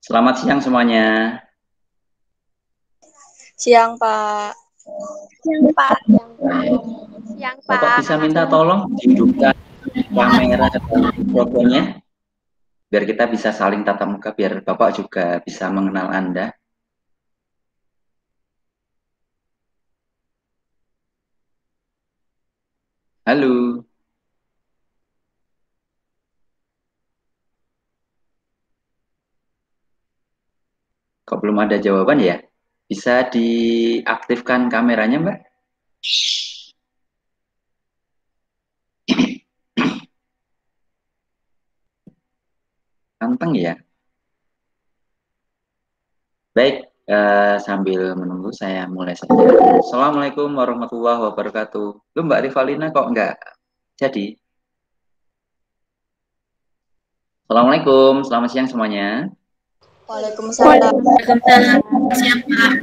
Selamat siang semuanya. Siang, Pak. Siang, Pak. Siang, Bapak Pak. bisa minta tolong dihidupkan kamera dan mikrofonnya, biar kita bisa saling tatap muka, biar Bapak juga bisa mengenal Anda. Halo. Kok belum ada jawaban ya? Bisa diaktifkan kameranya, Mbak? Anteng ya? Baik, sambil menunggu saya mulai saja. Assalamualaikum warahmatullahi wabarakatuh. Lu Mbak Rivalina kok nggak jadi? Assalamualaikum, selamat siang semuanya. Waalaikumsalam. Siang, Pak.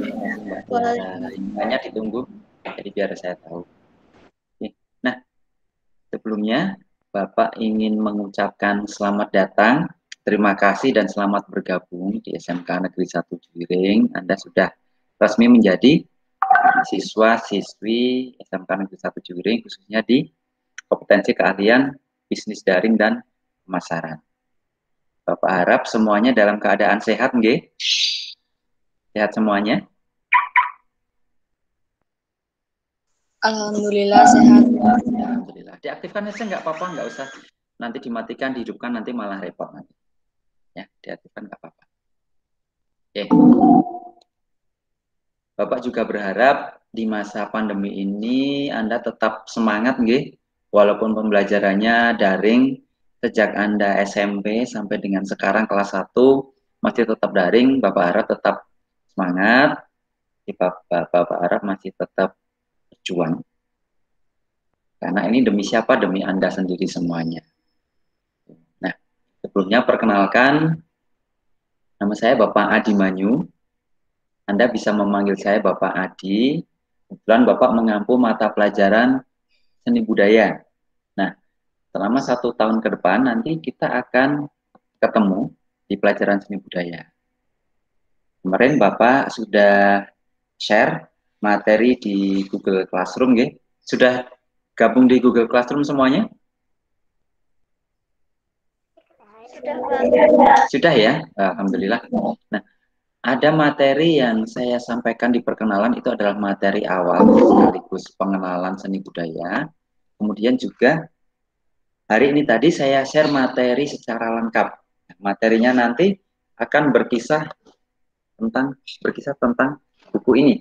Hanya ditunggu, jadi biar saya tahu. Nah, sebelumnya Bapak ingin mengucapkan selamat datang, terima kasih dan selamat bergabung di SMK Negeri 1 Juwiring. Anda sudah resmi menjadi siswa-siswi SMK Negeri 1 Juwiring, khususnya di kompetensi keahlian bisnis daring dan pemasaran. Bapak harap semuanya dalam keadaan sehat, nggih? Sehat semuanya? Alhamdulillah sehat. Alhamdulillah. Diaktifkan aja nggak apa-apa, nggak usah. Nanti dimatikan, dihidupkan, nanti malah repot nanti. Ya, diaktifkan nggak apa-apa. Oke. Bapak juga berharap di masa pandemi ini Anda tetap semangat, nggih? Walaupun pembelajarannya daring sejak Anda SMP sampai dengan sekarang kelas 1 masih tetap daring, Bapak harap tetap semangat. Bapak harap masih tetap berjuang. Karena ini demi siapa? Demi Anda sendiri semuanya. Nah, sebelumnya perkenalkan, nama saya Bapak Adi Manyu. Anda bisa memanggil saya Bapak Adi. Kebetulan Bapak mengampu mata pelajaran seni budaya. Nah, selama 1 tahun ke depan nanti kita akan ketemu di pelajaran seni budaya. Kemarin Bapak sudah share materi di Google Classroom, ya? Sudah gabung di Google Classroom semuanya? Sudah ya, alhamdulillah. Nah, ada materi yang saya sampaikan di perkenalan, itu adalah materi awal sekaligus pengenalan seni budaya. Kemudian juga hari ini tadi saya share materi secara lengkap. Materinya nanti akan berkisah tentang buku ini.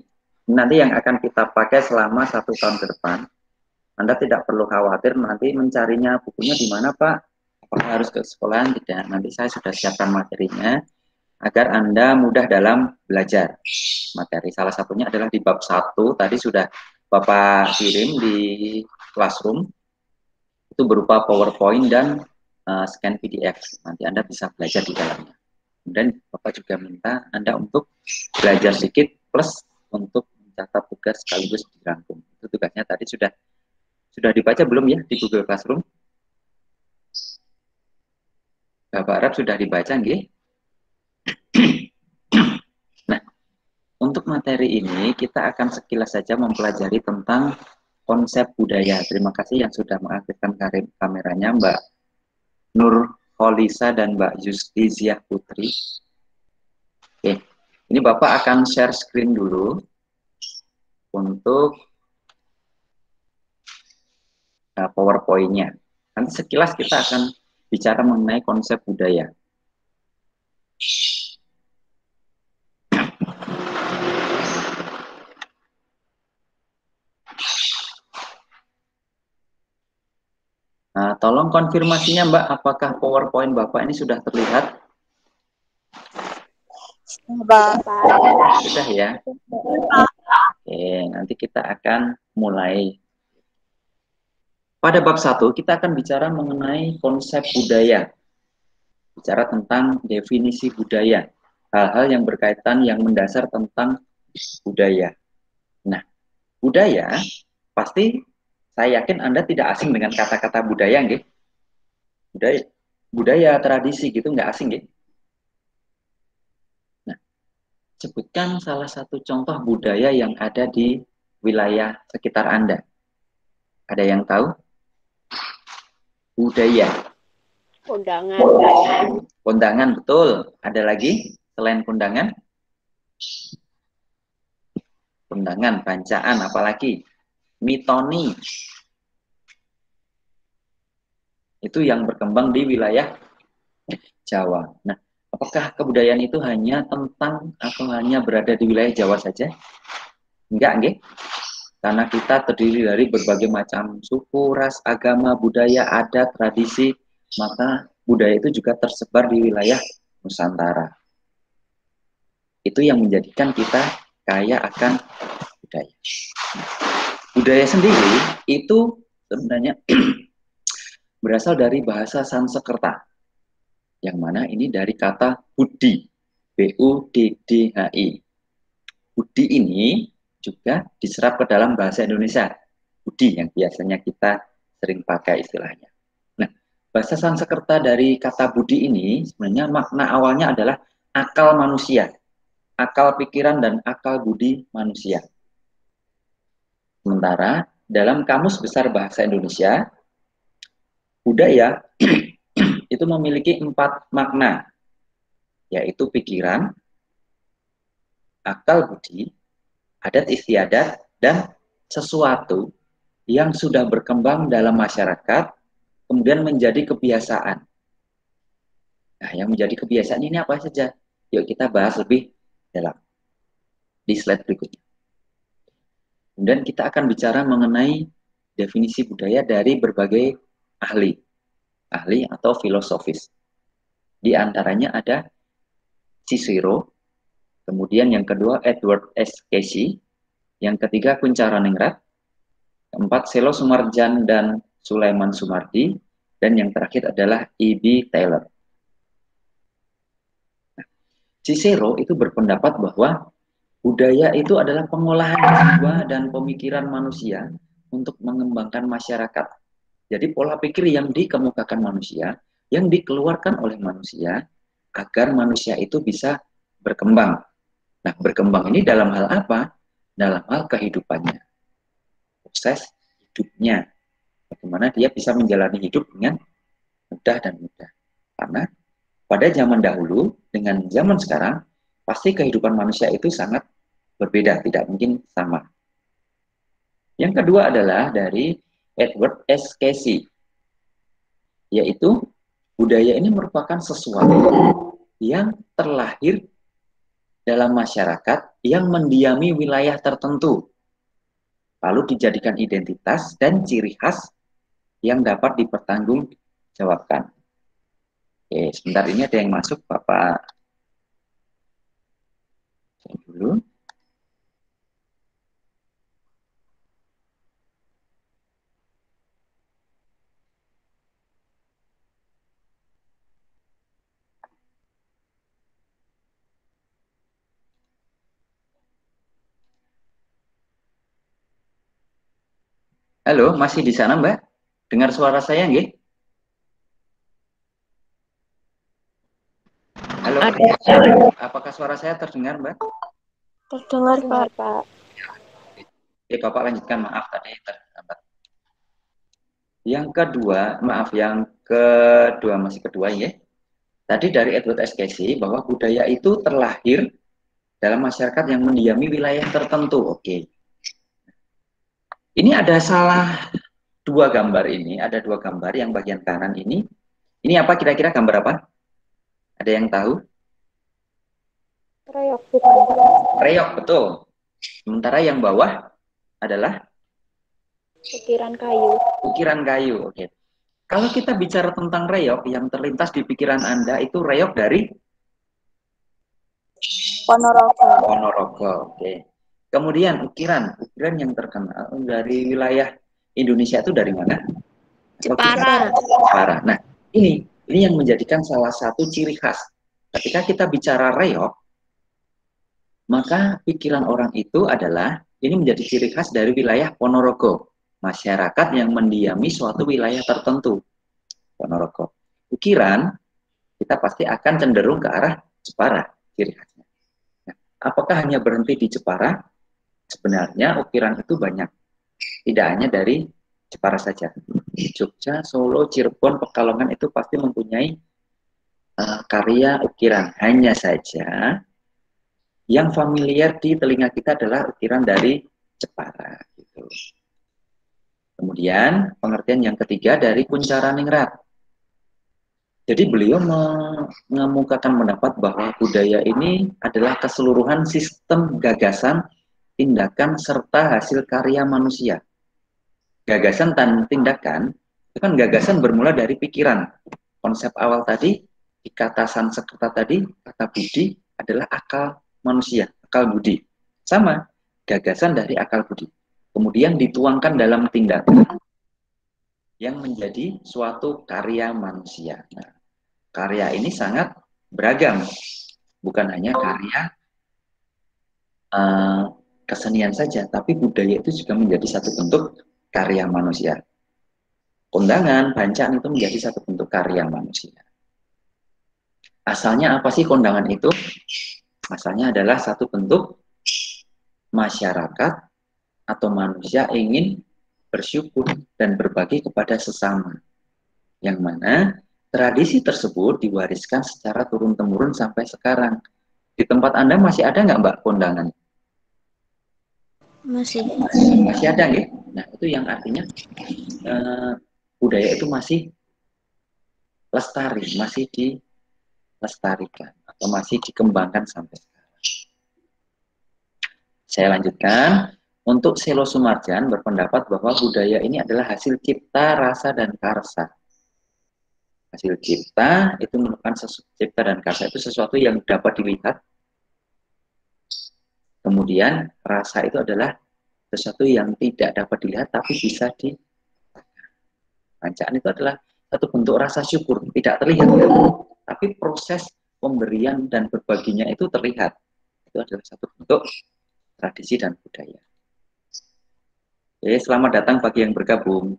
Nanti yang akan kita pakai selama 1 tahun ke depan. Anda tidak perlu khawatir nanti mencarinya bukunya di mana, Pak. Apakah harus ke sekolahan? Tidak. Nanti saya sudah siapkan materinya agar Anda mudah dalam belajar materi. Salah satunya adalah di bab 1, tadi sudah Bapak kirim di Classroom, itu berupa PowerPoint dan scan PDF. Nanti Anda bisa belajar di dalamnya. Kemudian Bapak juga minta Anda untuk belajar sedikit plus untuk mencatat tugas sekaligus dirangkum. Itu tugasnya tadi sudah dibaca belum ya di Google Classroom? Bapak harap sudah dibaca, nggih? Nah, untuk materi ini kita akan sekilas saja mempelajari tentang konsep budaya. Terima kasih yang sudah mengaktifkan kameranya, Mbak Nur Holisa dan Mbak Justiziah Putri. Oke, ini Bapak akan share screen dulu untuk PowerPoint-nya. Nanti sekilas kita akan bicara mengenai konsep budaya. Tolong konfirmasinya, Mbak, apakah PowerPoint Bapak ini sudah terlihat? Sudah ya? Oke, nanti kita akan mulai. Pada bab 1, kita akan bicara mengenai konsep budaya. Bicara tentang definisi budaya. Hal-hal yang berkaitan, yang mendasar tentang budaya. Nah, budaya, pasti saya yakin Anda tidak asing dengan kata-kata budaya, nggih? Budaya, tradisi gitu nggak asing, nggih? Sebutkan salah satu contoh budaya yang ada di wilayah sekitar Anda. Ada yang tahu? Budaya. Undangan. Kondangan, betul. Ada lagi selain kondangan? Kondangan, bancaan, apalagi? Mitoni. Itu yang berkembang di wilayah Jawa. Nah, apakah kebudayaan itu hanya tentang atau hanya berada di wilayah Jawa saja? Enggak, nggih. Karena kita terdiri dari berbagai macam suku, ras, agama, budaya, adat, tradisi, maka budaya itu juga tersebar di wilayah Nusantara. Itu yang menjadikan kita kaya akan budaya. Budaya sendiri itu sebenarnya berasal dari bahasa Sanskerta, yang mana ini dari kata Budi, B-U-D-D-H-I. Budi ini juga diserap ke dalam bahasa Indonesia, budi yang biasanya kita sering pakai istilahnya. Nah, bahasa Sanskerta dari kata budi ini sebenarnya makna awalnya adalah akal manusia, akal pikiran dan akal budi manusia. Sementara dalam Kamus Besar Bahasa Indonesia, budaya itu memiliki 4 makna, yaitu pikiran, akal budi, adat istiadat, dan sesuatu yang sudah berkembang dalam masyarakat, kemudian menjadi kebiasaan. Nah, yang menjadi kebiasaan ini apa saja? Yuk kita bahas lebih dalam di slide berikutnya. Kemudian kita akan bicara mengenai definisi budaya dari berbagai ahli atau filosofis. Di antaranya ada Cicero, kemudian yang kedua Edward S. Casey, yang ketiga Kuncharaningrat, keempat Selo Sumarjan dan Sulaiman Sumardi, dan yang terakhir adalah E.B. Taylor. Cicero itu berpendapat bahwa budaya itu adalah pengolahan jiwa dan pemikiran manusia untuk mengembangkan masyarakat. Jadi pola pikir yang dikemukakan manusia, yang dikeluarkan oleh manusia, agar manusia itu bisa berkembang. Nah, berkembang ini dalam hal apa? Dalam hal kehidupannya. Proses hidupnya. Bagaimana dia bisa menjalani hidup dengan mudah dan mudah. Karena pada zaman dahulu dengan zaman sekarang, pasti kehidupan manusia itu sangat berbeda, tidak mungkin sama. Yang kedua adalah dari Edward S. Casey, yaitu budaya ini merupakan sesuatu yang terlahir dalam masyarakat yang mendiami wilayah tertentu, lalu dijadikan identitas dan ciri khas yang dapat dipertanggungjawabkan. Oke, sebentar ini ada yang masuk, Bapak. Saya dulu. Halo, masih di sana, Mbak? Dengar suara saya, nggih? Halo, apakah suara saya terdengar, Mbak? Terdengar, Pak. Oke, Bapak lanjutkan, maaf tadi terlambat. Yang kedua, masih kedua ya. Tadi dari Edward S. Casey bahwa budaya itu terlahir dalam masyarakat yang mendiami wilayah tertentu. Oke. Ini ada dua gambar ini, ada dua gambar yang bagian kanan ini. Ini apa kira-kira gambar apa? Ada yang tahu? Reok. Reok, betul. Sementara yang bawah adalah Ukiran kayu. ukiran kayu. Oke. Kalau kita bicara tentang reok, yang terlintas di pikiran Anda itu reok dari Ponorogo. Oke. Kemudian ukiran yang terkenal dari wilayah Indonesia itu dari mana? Jepara. Jepara. Nah, ini yang menjadikan salah satu ciri khas. Ketika kita bicara reok, maka pikiran orang itu adalah ini menjadi ciri khas dari wilayah Ponorogo, masyarakat yang mendiami suatu wilayah tertentu. Ponorogo. Ukiran kita pasti akan cenderung ke arah Jepara, ciri khasnya. Nah, Apakah hanya berhenti di Jepara? Sebenarnya ukiran itu banyak. Tidak hanya dari Jepara saja. Jogja, Solo, Cirebon, Pekalongan itu pasti mempunyai karya ukiran. Hanya saja yang familiar di telinga kita adalah ukiran dari Jepara. Gitu. Kemudian pengertian yang ketiga dari Kuncaraningrat. Jadi beliau mengemukakan pendapat bahwa budaya ini adalah keseluruhan sistem gagasan, tindakan, serta hasil karya manusia. Gagasan dan tindakan, itu kan gagasan bermula dari pikiran. Konsep awal tadi, di kata Sanskerta tadi, kata budi adalah akal manusia, akal budi. Sama, gagasan dari akal budi. Kemudian dituangkan dalam tindakan yang menjadi suatu karya manusia. Nah, karya ini sangat beragam, bukan hanya karya kesenian saja, tapi budaya itu juga menjadi satu bentuk karya manusia. Kondangan, bancaan itu menjadi satu bentuk karya manusia. Asalnya apa sih kondangan itu? Asalnya adalah satu bentuk masyarakat atau manusia ingin bersyukur dan berbagi kepada sesama. Yang mana tradisi tersebut diwariskan secara turun-temurun sampai sekarang. Di tempat Anda masih ada nggak Mbak kondangan? Masih. Masih ada nggak? Nah itu yang artinya budaya itu masih lestari, masih dilestarikan atau masih dikembangkan sampai sekarang. Saya lanjutkan. Untuk Selo Sumarjan berpendapat bahwa budaya ini adalah hasil cipta, rasa, dan karsa. Hasil cipta itu merupakan cipta dan karsa itu sesuatu yang dapat dilihat. Kemudian rasa itu adalah sesuatu yang tidak dapat dilihat tapi bisa di Bancaan itu adalah satu bentuk rasa syukur, tidak terlihat, tapi proses pemberian dan berbaginya itu terlihat. Itu adalah satu bentuk tradisi dan budaya. Oke, selamat datang bagi yang bergabung.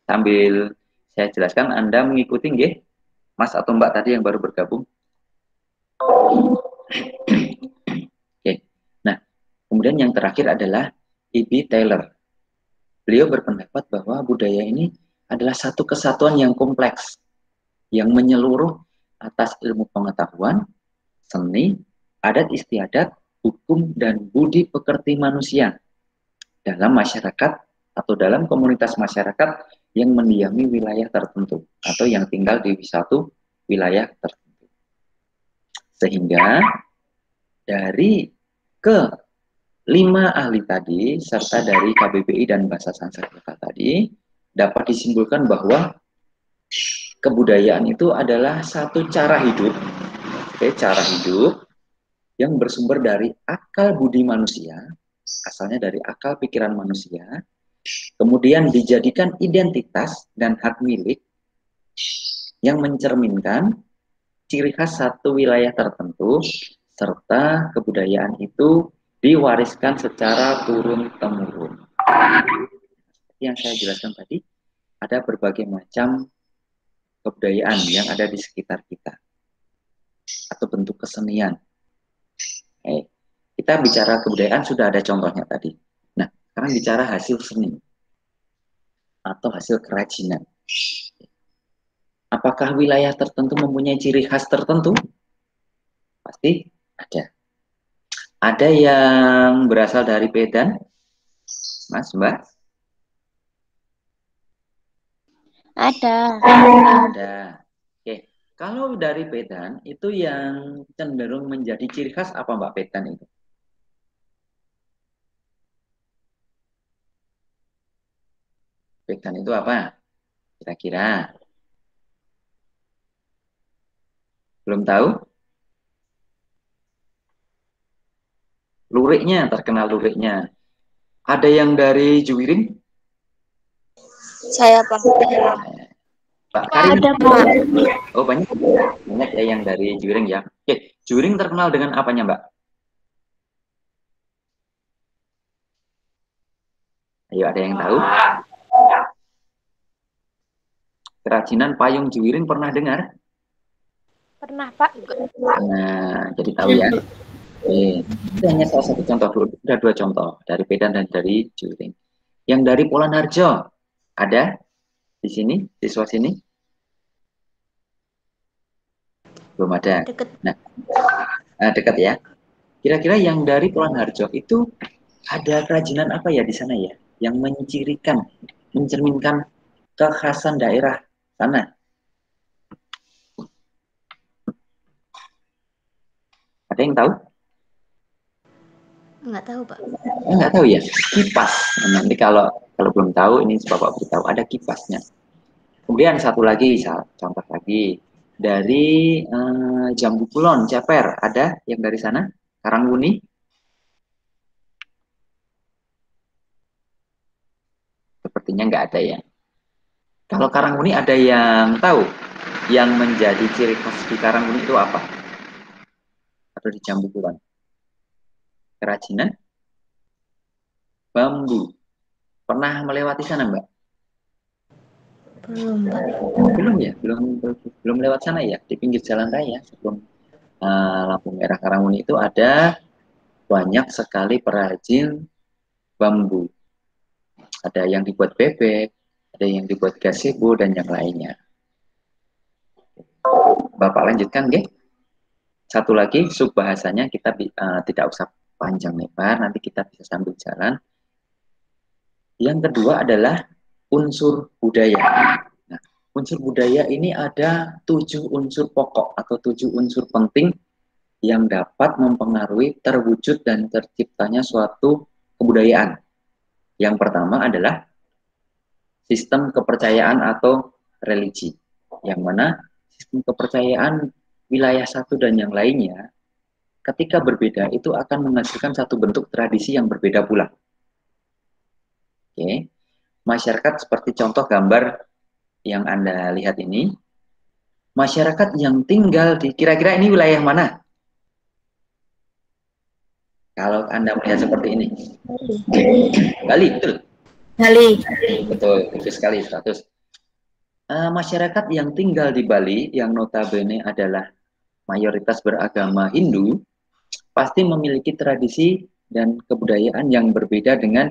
Sambil saya jelaskan, Anda mengikuti nggih? Mas atau Mbak tadi yang baru bergabung. Oke. Nah, kemudian yang terakhir adalah E.B. Taylor. Beliau berpendapat bahwa budaya ini adalah satu kesatuan yang kompleks, yang menyeluruh atas ilmu pengetahuan, seni, adat istiadat, hukum, dan budi pekerti manusia dalam masyarakat atau dalam komunitas masyarakat yang mendiami wilayah tertentu atau yang tinggal di satu wilayah tertentu. Sehingga dari kelima ahli tadi serta dari KBBI dan Bahasa Sanskerta tadi dapat disimpulkan bahwa kebudayaan itu adalah satu cara hidup, cara hidup yang bersumber dari akal budi manusia, asalnya dari akal pikiran manusia, kemudian dijadikan identitas dan hak milik yang mencerminkan ciri khas satu wilayah tertentu, serta kebudayaan itu diwariskan secara turun-temurun. Yang saya jelaskan tadi, ada berbagai macam kebudayaan yang ada di sekitar kita, atau bentuk kesenian. Kita bicara kebudayaan sudah ada contohnya tadi. Nah, sekarang bicara hasil seni atau hasil kerajinan. Apakah wilayah tertentu mempunyai ciri khas tertentu? Pasti ada. Ada yang berasal dari Medan, Mas, Mbak? Ada. Ada. Oke, kalau dari Medan itu yang cenderung menjadi ciri khas apa Mbak Medan itu? Medan itu apa? Kira-kira? Belum tahu? Luriknya, terkenal luriknya. Ada yang dari Juwiring? Saya Pak. Pak Karim? Ada Pak. Oh banyak, banyak ya yang dari Juwiring ya. Oke, Juwiring terkenal dengan apanya Mbak? Ayo ada yang tahu? Kerajinan payung Juwiring pernah dengar? Pernah Pak. Nah, jadi tahu ya. Itu hanya salah satu contoh dulu. Ada dua contoh dari Pedan dan dari Juring. Yang dari Polanharjo ada di sini, siswa sini belum ada. Deket. Nah, dekat ya. Kira-kira yang dari Polanharjo itu ada kerajinan apa ya di sana ya? Yang mencirikan, mencerminkan kekhasan daerah sana. Ada yang tahu? Nggak tahu, Pak. Nggak tahu ya. Kipas. Nah, nanti kalau belum tahu, ini Bapak beritahu ada kipasnya. Kemudian satu lagi, contoh lagi dari Jambu Kulon, Ceper, ada yang dari sana? Karangwuni? Sepertinya nggak ada ya. Kalau Karangwuni ada yang tahu yang menjadi ciri khas di Karangwuni itu apa? Atau di Jambu Kulon? Kerajinan bambu. Pernah melewati sana, Mbak? Belum, Pak. Belum ya, belum lewat sana ya. Di pinggir jalan raya sebelum lampu merah Karangwuni itu ada banyak sekali perajin bambu. Ada yang dibuat bebek, ada yang dibuat gazebo dan yang lainnya. Bapak lanjutkan, nggih. Satu lagi sub bahasanya kita tidak usah panjang lebar, nanti kita bisa sambil jalan. Yang kedua adalah unsur budaya. Nah, unsur budaya ini ada 7 unsur pokok atau 7 unsur penting yang dapat mempengaruhi terwujud dan terciptanya suatu kebudayaan. Yang pertama adalah sistem kepercayaan atau religi. Yang mana sistem kepercayaan wilayah satu dan yang lainnya ketika berbeda itu akan menghasilkan satu bentuk tradisi yang berbeda pula. Oke. Masyarakat seperti contoh gambar yang Anda lihat ini, masyarakat yang tinggal di kira-kira ini wilayah mana? Kalau Anda melihat seperti ini. Bali, betul. Bali. Betul, betul sekali 100. Masyarakat yang tinggal di Bali yang notabene adalah mayoritas beragama Hindu pasti memiliki tradisi dan kebudayaan yang berbeda dengan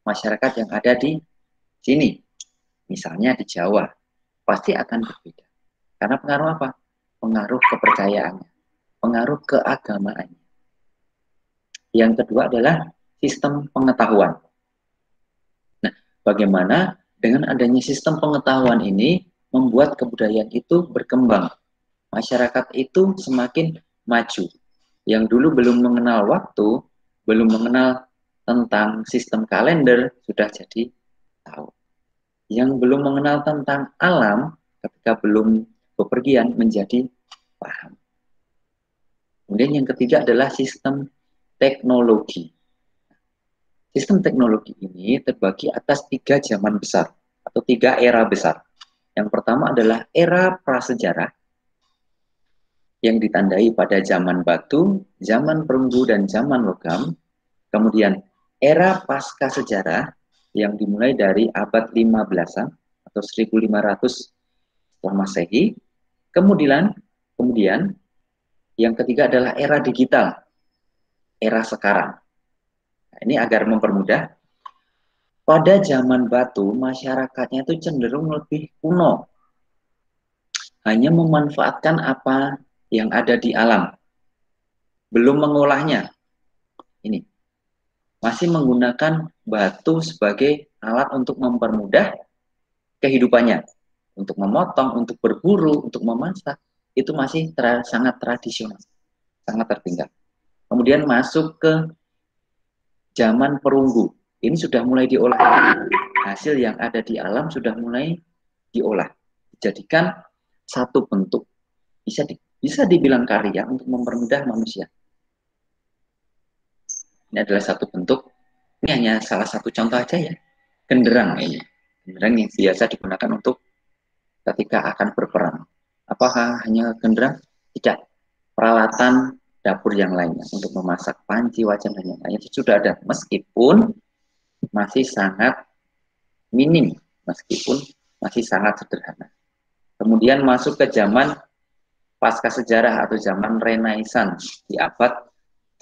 masyarakat yang ada di sini. Misalnya di Jawa, pasti akan berbeda. Karena pengaruh apa? Pengaruh kepercayaannya, pengaruh keagamaannya. Yang kedua adalah sistem pengetahuan. Nah, bagaimana dengan adanya sistem pengetahuan ini membuat kebudayaan itu berkembang. Masyarakat itu semakin maju. Yang dulu belum mengenal waktu, belum mengenal tentang sistem kalender, sudah jadi tahu. Yang belum mengenal tentang alam, ketika belum bepergian, menjadi paham. Kemudian yang ketiga adalah sistem teknologi. Sistem teknologi ini terbagi atas 3 zaman besar, atau 3 era besar. Yang pertama adalah era prasejarah, yang ditandai pada zaman batu, zaman perunggu, dan zaman logam. Kemudian era pasca sejarah yang dimulai dari abad 15-an atau 1500 setelah Masehi. Kemudian yang ketiga adalah era digital, era sekarang. Nah, ini agar mempermudah. Pada zaman batu, masyarakatnya itu cenderung lebih kuno. Hanya memanfaatkan apa yang ada di alam. Belum mengolahnya. Ini masih menggunakan batu sebagai alat untuk mempermudah kehidupannya, untuk memotong, untuk berburu, untuk memasak, itu masih sangat tradisional, sangat tertinggal. Kemudian masuk ke zaman perunggu, ini sudah mulai diolah, hasil yang ada di alam sudah mulai diolah, dijadikan satu bentuk, bisa dibilang karya untuk mempermudah manusia. Ini adalah satu bentuk, ini hanya salah satu contoh aja ya, genderang ini. Genderang yang biasa digunakan untuk ketika akan berperang. Apakah hanya genderang? Tidak. Peralatan dapur yang lainnya untuk memasak panci, wajan, dan yang lainnya sudah ada. Meskipun masih sangat minim, meskipun masih sangat sederhana. Kemudian masuk ke zaman pasca sejarah atau zaman Renaissance di abad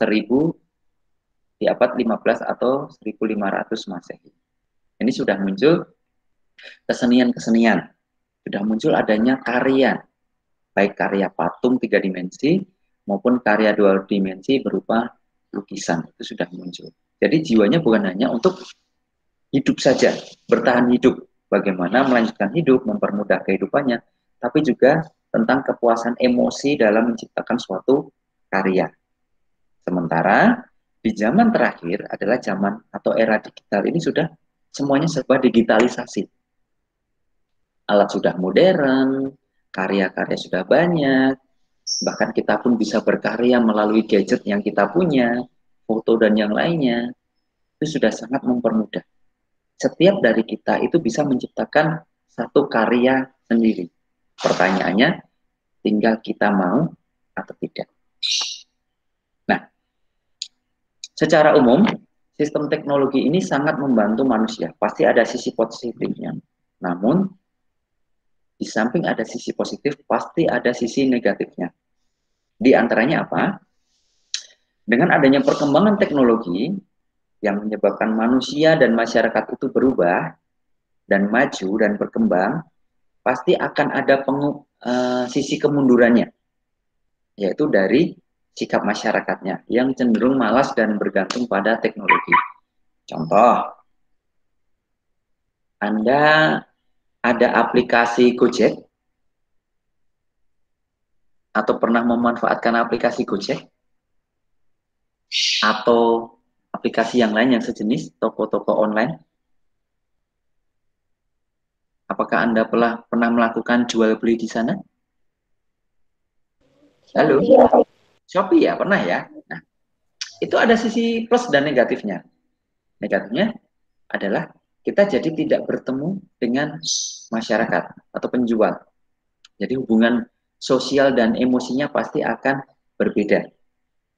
1000 di abad 15 atau 1500 Masehi. Ini sudah muncul kesenian-kesenian, sudah muncul adanya karya, baik karya patung 3 dimensi maupun karya 2 dimensi berupa lukisan, itu sudah muncul. Jadi jiwanya bukan hanya untuk hidup saja, bertahan hidup, bagaimana melanjutkan hidup, mempermudah kehidupannya, tapi juga tentang kepuasan emosi dalam menciptakan suatu karya. Sementara di zaman terakhir adalah zaman atau era digital ini sudah semuanya serba digitalisasi. Alat sudah modern, karya-karya sudah banyak, bahkan kita pun bisa berkarya melalui gadget yang kita punya, foto dan yang lainnya, itu sudah sangat mempermudah. Setiap dari kita itu bisa menciptakan satu karya sendiri. Pertanyaannya, tinggal kita mau atau tidak. Nah, secara umum, sistem teknologi ini sangat membantu manusia. Pasti ada sisi positifnya. Namun, di samping ada sisi positif, pasti ada sisi negatifnya. Di antaranya apa? Dengan adanya perkembangan teknologi yang menyebabkan manusia dan masyarakat itu berubah dan maju dan berkembang, pasti akan ada sisi kemundurannya, yaitu dari sikap masyarakatnya yang cenderung malas dan bergantung pada teknologi. Contoh, Anda ada aplikasi Gojek atau pernah memanfaatkan aplikasi Gojek atau aplikasi yang lain yang sejenis toko-toko online? Apakah Anda pernah melakukan jual beli di sana? Halo? Shopee ya, pernah ya? Nah, itu ada sisi plus dan negatifnya. Negatifnya adalah kita jadi tidak bertemu dengan masyarakat atau penjual. Jadi hubungan sosial dan emosinya pasti akan berbeda.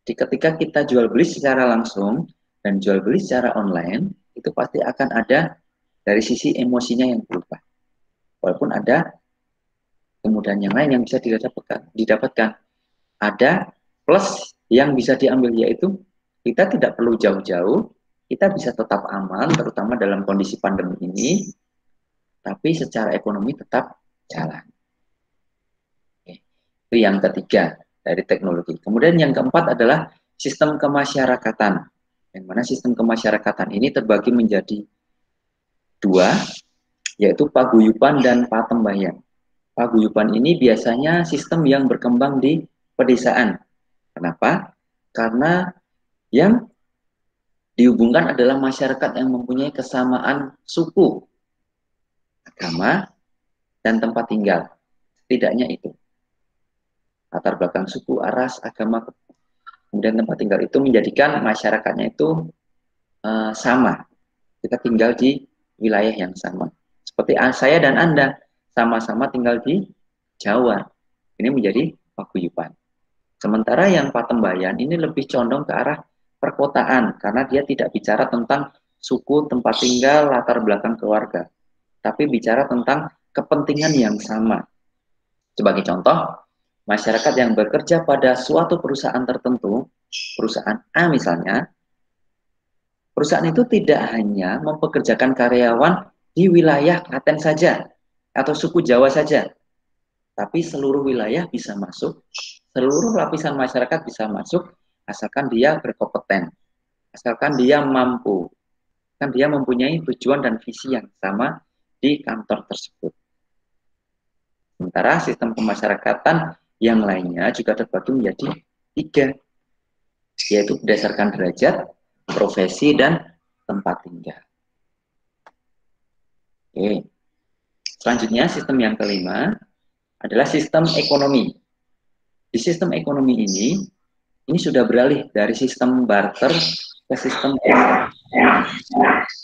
Jadi ketika kita jual beli secara langsung dan jual beli secara online, itu pasti akan ada dari sisi emosinya yang berubah. Walaupun ada kemudahan yang lain yang bisa didapatkan. Ada plus yang bisa diambil, yaitu kita tidak perlu jauh-jauh, kita bisa tetap aman, terutama dalam kondisi pandemi ini, tapi secara ekonomi tetap jalan. Oke. Itu yang ketiga dari teknologi. Kemudian yang keempat adalah sistem kemasyarakatan, yang mana sistem kemasyarakatan ini terbagi menjadi dua, yaitu paguyuban dan patembayan. Paguyuban ini biasanya sistem yang berkembang di pedesaan. Kenapa? Karena yang dihubungkan adalah masyarakat yang mempunyai kesamaan suku, agama, dan tempat tinggal. Setidaknya itu. Latar belakang suku, ras, agama, kemudian tempat tinggal itu menjadikan masyarakatnya itu sama. Kita tinggal di wilayah yang sama. Seperti saya dan Anda, sama-sama tinggal di Jawa. Ini menjadi paguyuban. Sementara yang patembayan ini lebih condong ke arah perkotaan, karena dia tidak bicara tentang suku, tempat tinggal, latar belakang keluarga, tapi bicara tentang kepentingan yang sama. Sebagai contoh, masyarakat yang bekerja pada suatu perusahaan tertentu, perusahaan A misalnya, perusahaan itu tidak hanya mempekerjakan karyawan di wilayah Klaten saja, atau suku Jawa saja, tapi seluruh wilayah bisa masuk, seluruh lapisan masyarakat bisa masuk, asalkan dia berkompeten, asalkan dia mampu, kan dia mempunyai tujuan dan visi yang sama di kantor tersebut. Sementara sistem pemasyarakatan yang lainnya juga terbagi menjadi 3, yaitu berdasarkan derajat, profesi, dan tempat tinggal. Oke. Selanjutnya, sistem yang kelima adalah sistem ekonomi. Di sistem ekonomi ini sudah beralih dari sistem barter ke sistem pasar.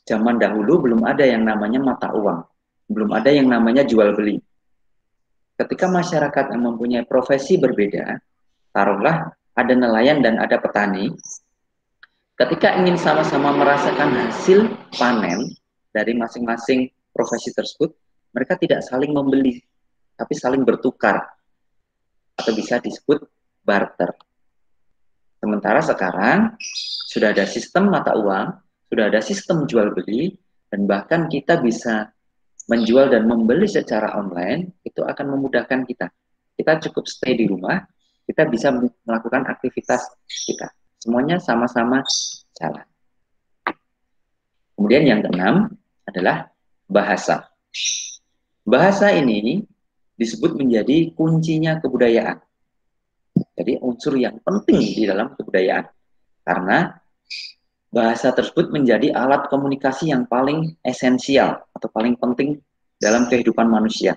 Zaman dahulu belum ada yang namanya mata uang, belum ada yang namanya jual beli. Ketika masyarakat yang mempunyai profesi berbeda, taruhlah ada nelayan dan ada petani, ketika ingin sama-sama merasakan hasil panen dari masing-masing profesi tersebut, mereka tidak saling membeli, tapi saling bertukar, atau bisa disebut barter. Sementara sekarang sudah ada sistem mata uang, sudah ada sistem jual beli, dan bahkan kita bisa menjual dan membeli secara online, itu akan memudahkan kita. Kita cukup stay di rumah, kita bisa melakukan aktivitas kita. Semuanya sama-sama jalan. Kemudian yang keenam adalah bahasa. Bahasa ini disebut menjadi kuncinya kebudayaan. Jadi unsur yang penting di dalam kebudayaan. Karena bahasa tersebut menjadi alat komunikasi yang paling esensial atau paling penting dalam kehidupan manusia.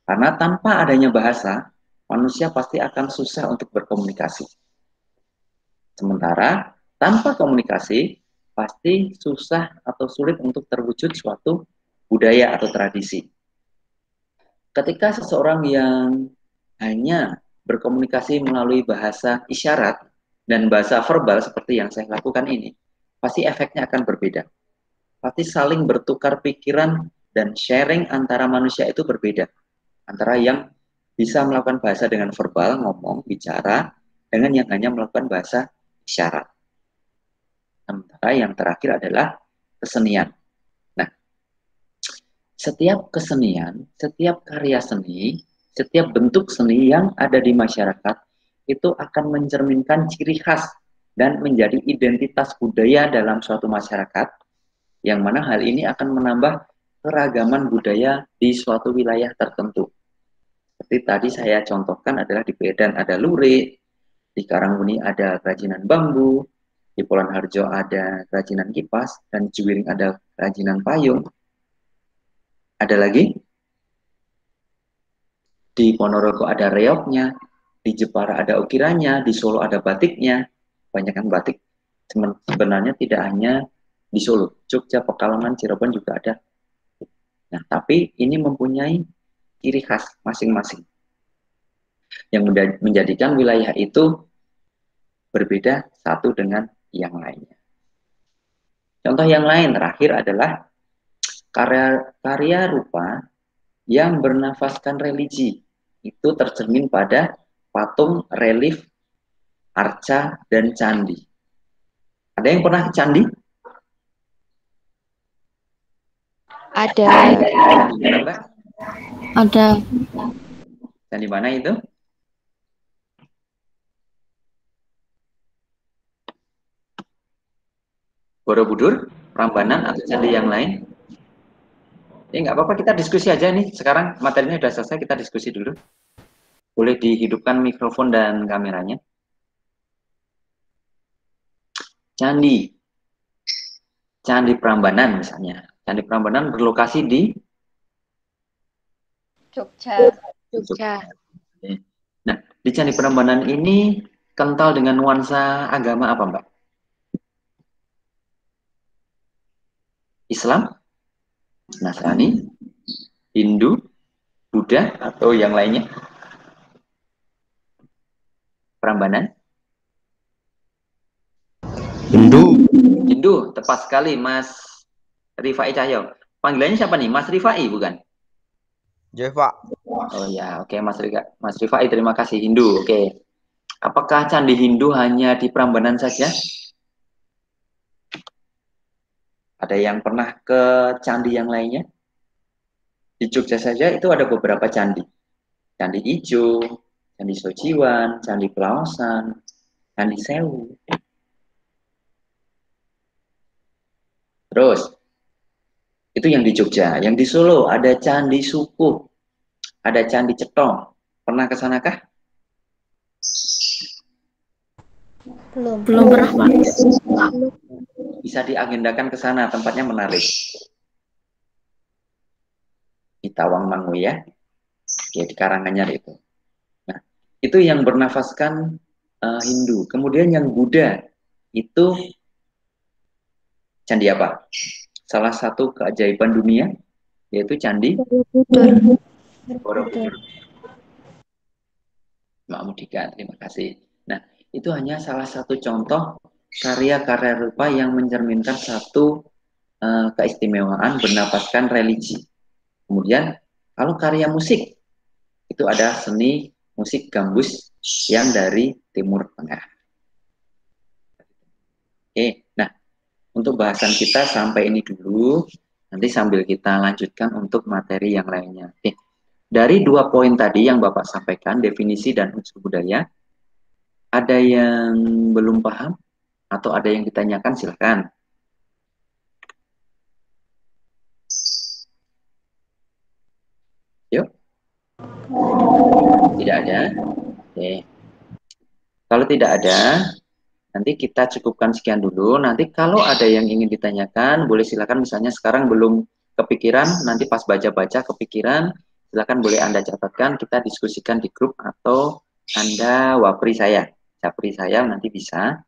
Karena tanpa adanya bahasa, manusia pasti akan susah untuk berkomunikasi. Sementara tanpa komunikasi, pasti susah atau sulit untuk terwujud suatu budaya atau tradisi. Ketika seseorang yang hanya berkomunikasi melalui bahasa isyarat dan bahasa verbal seperti yang saya lakukan ini, pasti efeknya akan berbeda. Pasti saling bertukar pikiran dan sharing antara manusia itu berbeda. Antara yang bisa melakukan bahasa dengan verbal, ngomong, bicara, dengan yang hanya melakukan bahasa isyarat. Sementara yang terakhir adalah kesenian. Nah, setiap kesenian, setiap karya seni, setiap bentuk seni yang ada di masyarakat itu akan mencerminkan ciri khas dan menjadi identitas budaya dalam suatu masyarakat, yang mana hal ini akan menambah keragaman budaya di suatu wilayah tertentu. Seperti tadi saya contohkan adalah di Medan ada lurik, di Karangbuni ada kerajinan bambu, di Pulau Harjo ada kerajinan kipas, dan di Juwiring ada kerajinan payung. Ada lagi, di Ponorogo ada reoknya, di Jepara ada ukirannya, di Solo ada batiknya. Kebanyakan batik sebenarnya tidak hanya di Solo, Jogja, Pekalongan, Cirebon juga ada. Nah, tapi ini mempunyai ciri khas masing-masing yang menjadikan wilayah itu berbeda satu dengan yang lainnya. Contoh yang lain terakhir adalah karya rupa yang bernafaskan religi. Itu tercermin pada patung, relief, arca, dan candi. Ada yang pernah ke candi? Ada. Ada. Candi mana itu? Borobudur, Prambanan, atau candi yang lain? Ya nggak apa-apa, kita diskusi aja nih. Sekarang materinya sudah selesai, kita diskusi dulu. Boleh dihidupkan mikrofon dan kameranya. Candi. Candi Prambanan misalnya. Candi Prambanan berlokasi di Jogja. Nah, di Candi Prambanan ini kental dengan nuansa agama apa, Mbak? Islam, Nasrani, Hindu, Buddha, atau yang lainnya? Prambanan? Hindu, tepat sekali, Mas Rifai Cahyo. Panggilannya siapa nih? Mas Rifai, bukan? Ya, Pak. Oh ya, oke, Mas Rifai, terima kasih. Hindu, oke. Apakah candi Hindu hanya di Prambanan saja? Ada yang pernah ke candi yang lainnya? Di Jogja saja itu ada beberapa candi. Candi Ijo, Candi Sojiwan, Candi Pelaosan, Candi Sewu. Terus, itu yang di Jogja. Yang di Solo ada Candi Sukuh, ada Candi Cetong. Pernah ke sana kah? Belum pernah, Pak. Bisa diagendakan ke sana, tempatnya menarik. Di Tawangmangu ya. Oke, di Karanganyar itu. Nah, itu yang bernafaskan Hindu. Kemudian yang Buddha itu candi apa? Salah satu keajaiban dunia yaitu Candi Borobudur. Mbak Mudika, terima kasih. Nah, itu hanya salah satu contoh karya-karya rupa yang mencerminkan satu keistimewaan bernafaskan religi. Kemudian, kalau karya musik, itu ada seni musik gambus yang dari Timur Tengah. Oke, nah untuk bahasan kita sampai ini dulu. Nanti sambil kita lanjutkan untuk materi yang lainnya. Oke. Dari 2 poin tadi yang Bapak sampaikan, definisi dan unsur budaya, ada yang belum paham atau ada yang ditanyakan, silakan. Yuk. Tidak ada? Oke. Kalau tidak ada, nanti kita cukupkan sekian dulu. Nanti kalau ada yang ingin ditanyakan, boleh silakan, misalnya sekarang belum kepikiran, nanti pas baca-baca kepikiran, silakan boleh Anda catatkan, kita diskusikan di grup atau Anda wapri saya, capri saya nanti bisa.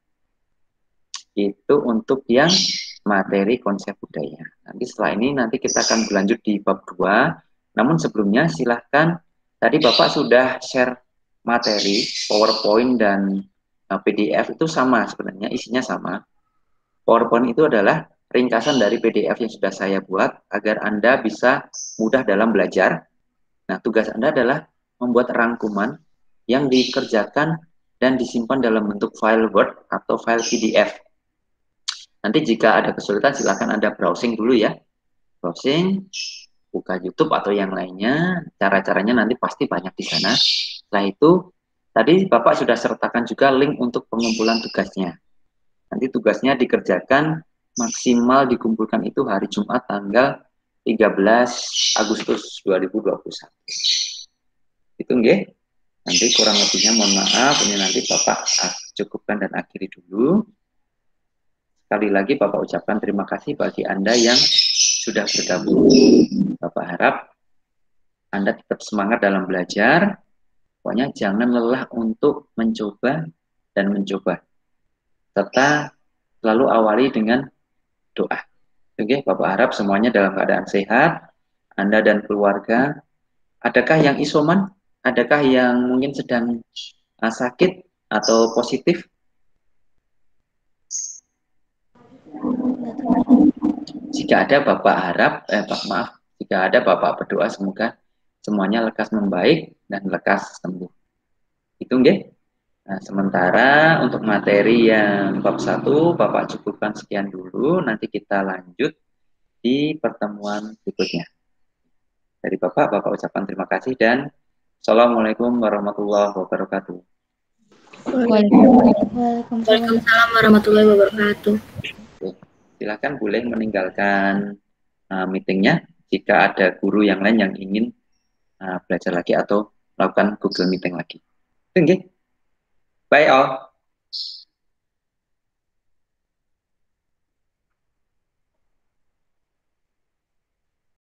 Itu untuk yang materi konsep budaya. Nanti setelah ini nanti kita akan berlanjut di bab 2. Namun sebelumnya silahkan, tadi Bapak sudah share materi, PowerPoint dan PDF itu sama sebenarnya, isinya sama. PowerPoint itu adalah ringkasan dari PDF yang sudah saya buat agar Anda bisa mudah dalam belajar. Nah, tugas Anda adalah membuat rangkuman yang dikerjakan dan disimpan dalam bentuk file Word atau file PDF. Nanti jika ada kesulitan silakan Anda browsing dulu ya. Browsing, buka YouTube atau yang lainnya. Cara-caranya nanti pasti banyak di sana. Setelah itu, tadi Bapak sudah sertakan juga link untuk pengumpulan tugasnya. Nanti tugasnya dikerjakan maksimal dikumpulkan itu hari Jumat tanggal 13 Agustus 2021. Itu nggih. Nanti kurang lebihnya mohon maaf, ini nanti Bapak cukupkan dan akhiri dulu. Sekali lagi Bapak ucapkan terima kasih bagi Anda yang sudah bergabung. Bapak harap Anda tetap semangat dalam belajar. Pokoknya jangan lelah untuk mencoba dan mencoba. Serta selalu awali dengan doa. Oke, Bapak harap semuanya dalam keadaan sehat. Anda dan keluarga. Adakah yang isoman? Adakah yang mungkin sedang sakit atau positif? Jika ada Bapak harap, jika ada Bapak berdoa semoga semuanya lekas membaik dan lekas sembuh. Itu nggih. Nah, sementara untuk materi yang bab 1 Bapak cukupkan sekian dulu, nanti kita lanjut di pertemuan berikutnya. Dari Bapak ucapkan terima kasih dan Assalamualaikum warahmatullahi wabarakatuh. Waalaikumsalam warahmatullahi wabarakatuh. Silakan boleh meninggalkan meetingnya jika ada guru yang lain yang ingin belajar lagi atau melakukan Google Meeting lagi. Oke. Bye all.